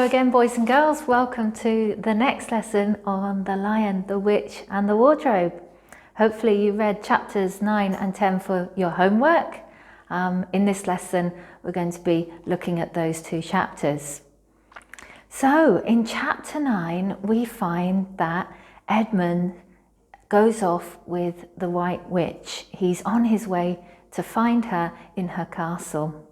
Hello again, boys and girls. Welcome to the next lesson on The Lion, the Witch and the Wardrobe. Hopefully you read chapters 9 and 10 for your homework. In this lesson, we're going to be looking at those two chapters. So in chapter 9, we find that Edmund goes off with the White Witch. He's on his way to find her in her castle.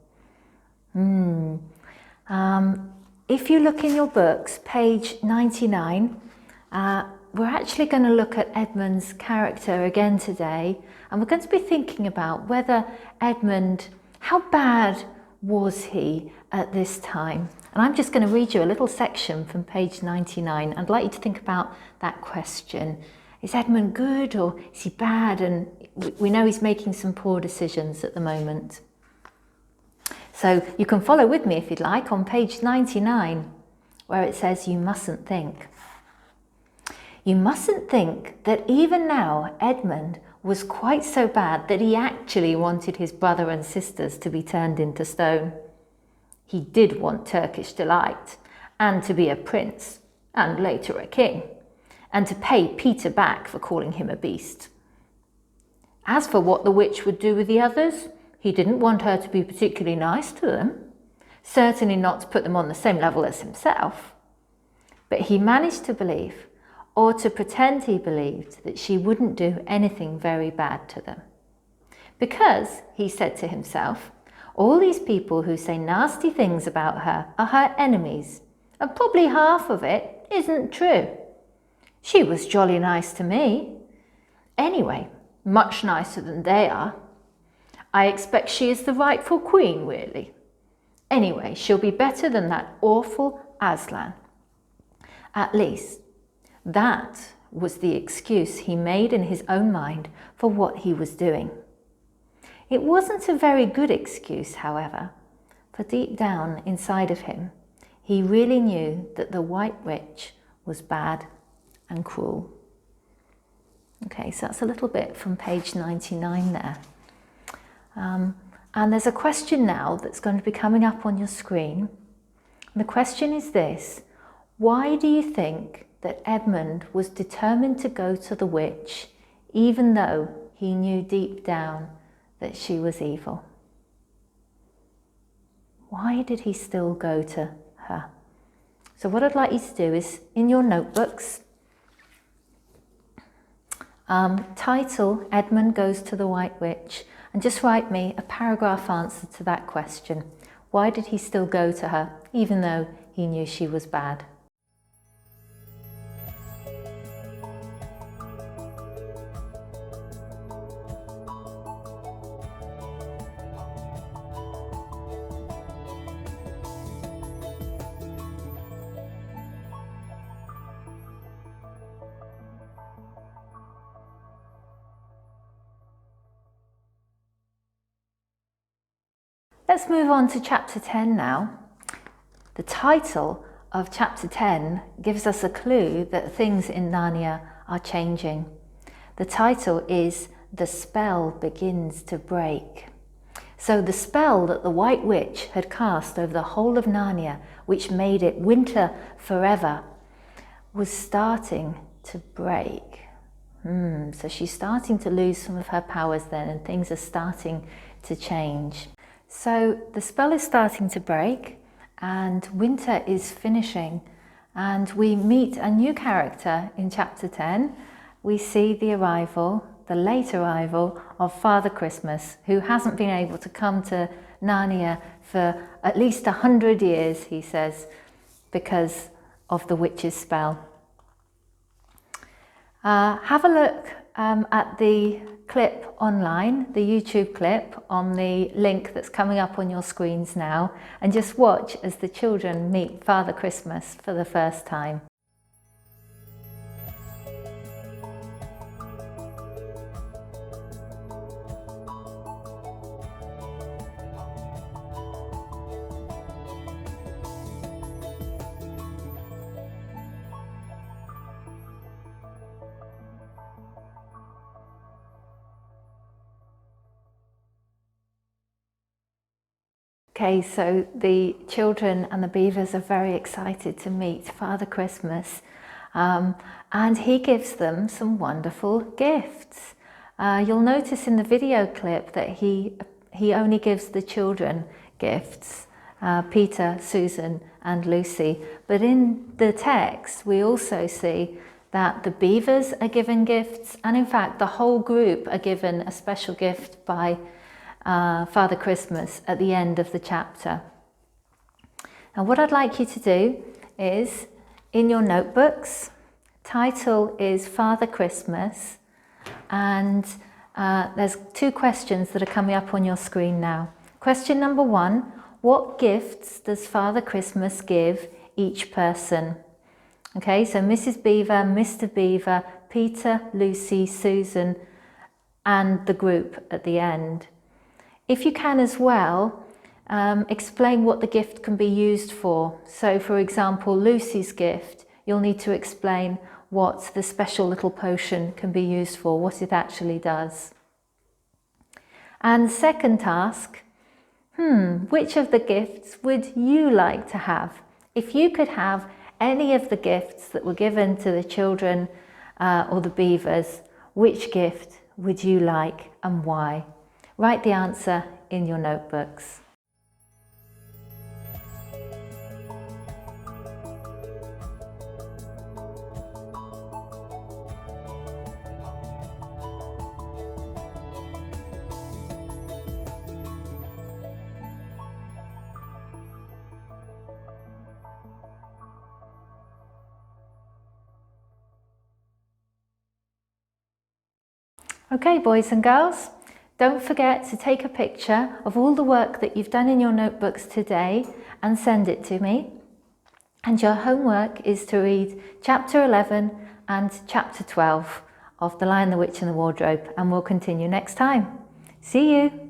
If you look in your books, page 99, we're actually going to look at Edmund's character again today, and we're going to be thinking about whether Edmund, how bad was he at this time? And I'm just going to read you a little section from page 99. I'd like you to think about that question. Is Edmund good or is he bad? And we know he's making some poor decisions at the moment. So you can follow with me if you'd like on page 99, where it says, "You mustn't think. You mustn't think that even now Edmund was quite so bad that he actually wanted his brother and sisters to be turned into stone. He did want Turkish delight, and to be a prince, and later a king, and to pay Peter back for calling him a beast. As for what the witch would do with the others, he didn't want her to be particularly nice to them, certainly not to put them on the same level as himself. But he managed to believe, or to pretend he believed, that she wouldn't do anything very bad to them. Because, he said to himself, all these people who say nasty things about her are her enemies, and probably half of it isn't true. She was jolly nice to me. Anyway, much nicer than they are. I expect she is the rightful queen, really. Anyway, she'll be better than that awful Aslan. At least, that was the excuse he made in his own mind for what he was doing. It wasn't a very good excuse, however, for deep down inside of him, he really knew that the White Witch was bad and cruel." Okay, so that's a little bit from page 99 there. And there's a question now that's going to be coming up on your screen. And the question is this: why do you think that Edmund was determined to go to the witch, even though he knew deep down that she was evil? Why did he still go to her? So what I'd like you to do is, in your notebooks, title Edmund Goes to the White Witch, and just write me a paragraph answer to that question. Why did he still go to her, even though he knew she was bad? Let's move on to chapter 10 now. The title of chapter 10 gives us a clue that things in Narnia are changing. The title is "The Spell Begins to Break." So the spell that the White Witch had cast over the whole of Narnia, which made it winter forever, was starting to break. So she's starting to lose some of her powers then, and things are starting to change. So the spell is starting to break and winter is finishing, and we meet a new character in chapter 10. We see the late arrival of Father Christmas, who hasn't been able to come to Narnia for at least 100 years, he says, because of the witch's spell. Have a look at the clip online, the YouTube clip on the link that's coming up on your screens now, and just watch as the children meet Father Christmas for the first time. Okay, so the children and the beavers are very excited to meet Father Christmas, and he gives them some wonderful gifts. You'll notice in the video clip that he only gives the children gifts, Peter, Susan and Lucy, but in the text we also see that the beavers are given gifts, and in fact the whole group are given a special gift by Father Christmas at the end of the chapter. Now what I'd like you to do is, in your notebooks, title is Father Christmas, and there's 2 questions that are coming up on your screen now. Question number 1, what gifts does Father Christmas give each person? Okay, so Mrs. Beaver, Mr. Beaver, Peter, Lucy, Susan, and the group at the end. If you can as well, explain what the gift can be used for. So for example, Lucy's gift, you'll need to explain what the special little potion can be used for, what it actually does. And second task, which of the gifts would you like to have? If you could have any of the gifts that were given to the children or the beavers, which gift would you like and why? Write the answer in your notebooks. Okay, boys and girls, don't forget to take a picture of all the work that you've done in your notebooks today and send it to me. And your homework is to read chapter 11 and chapter 12 of The Lion, the Witch and the Wardrobe, and we'll continue next time. See you!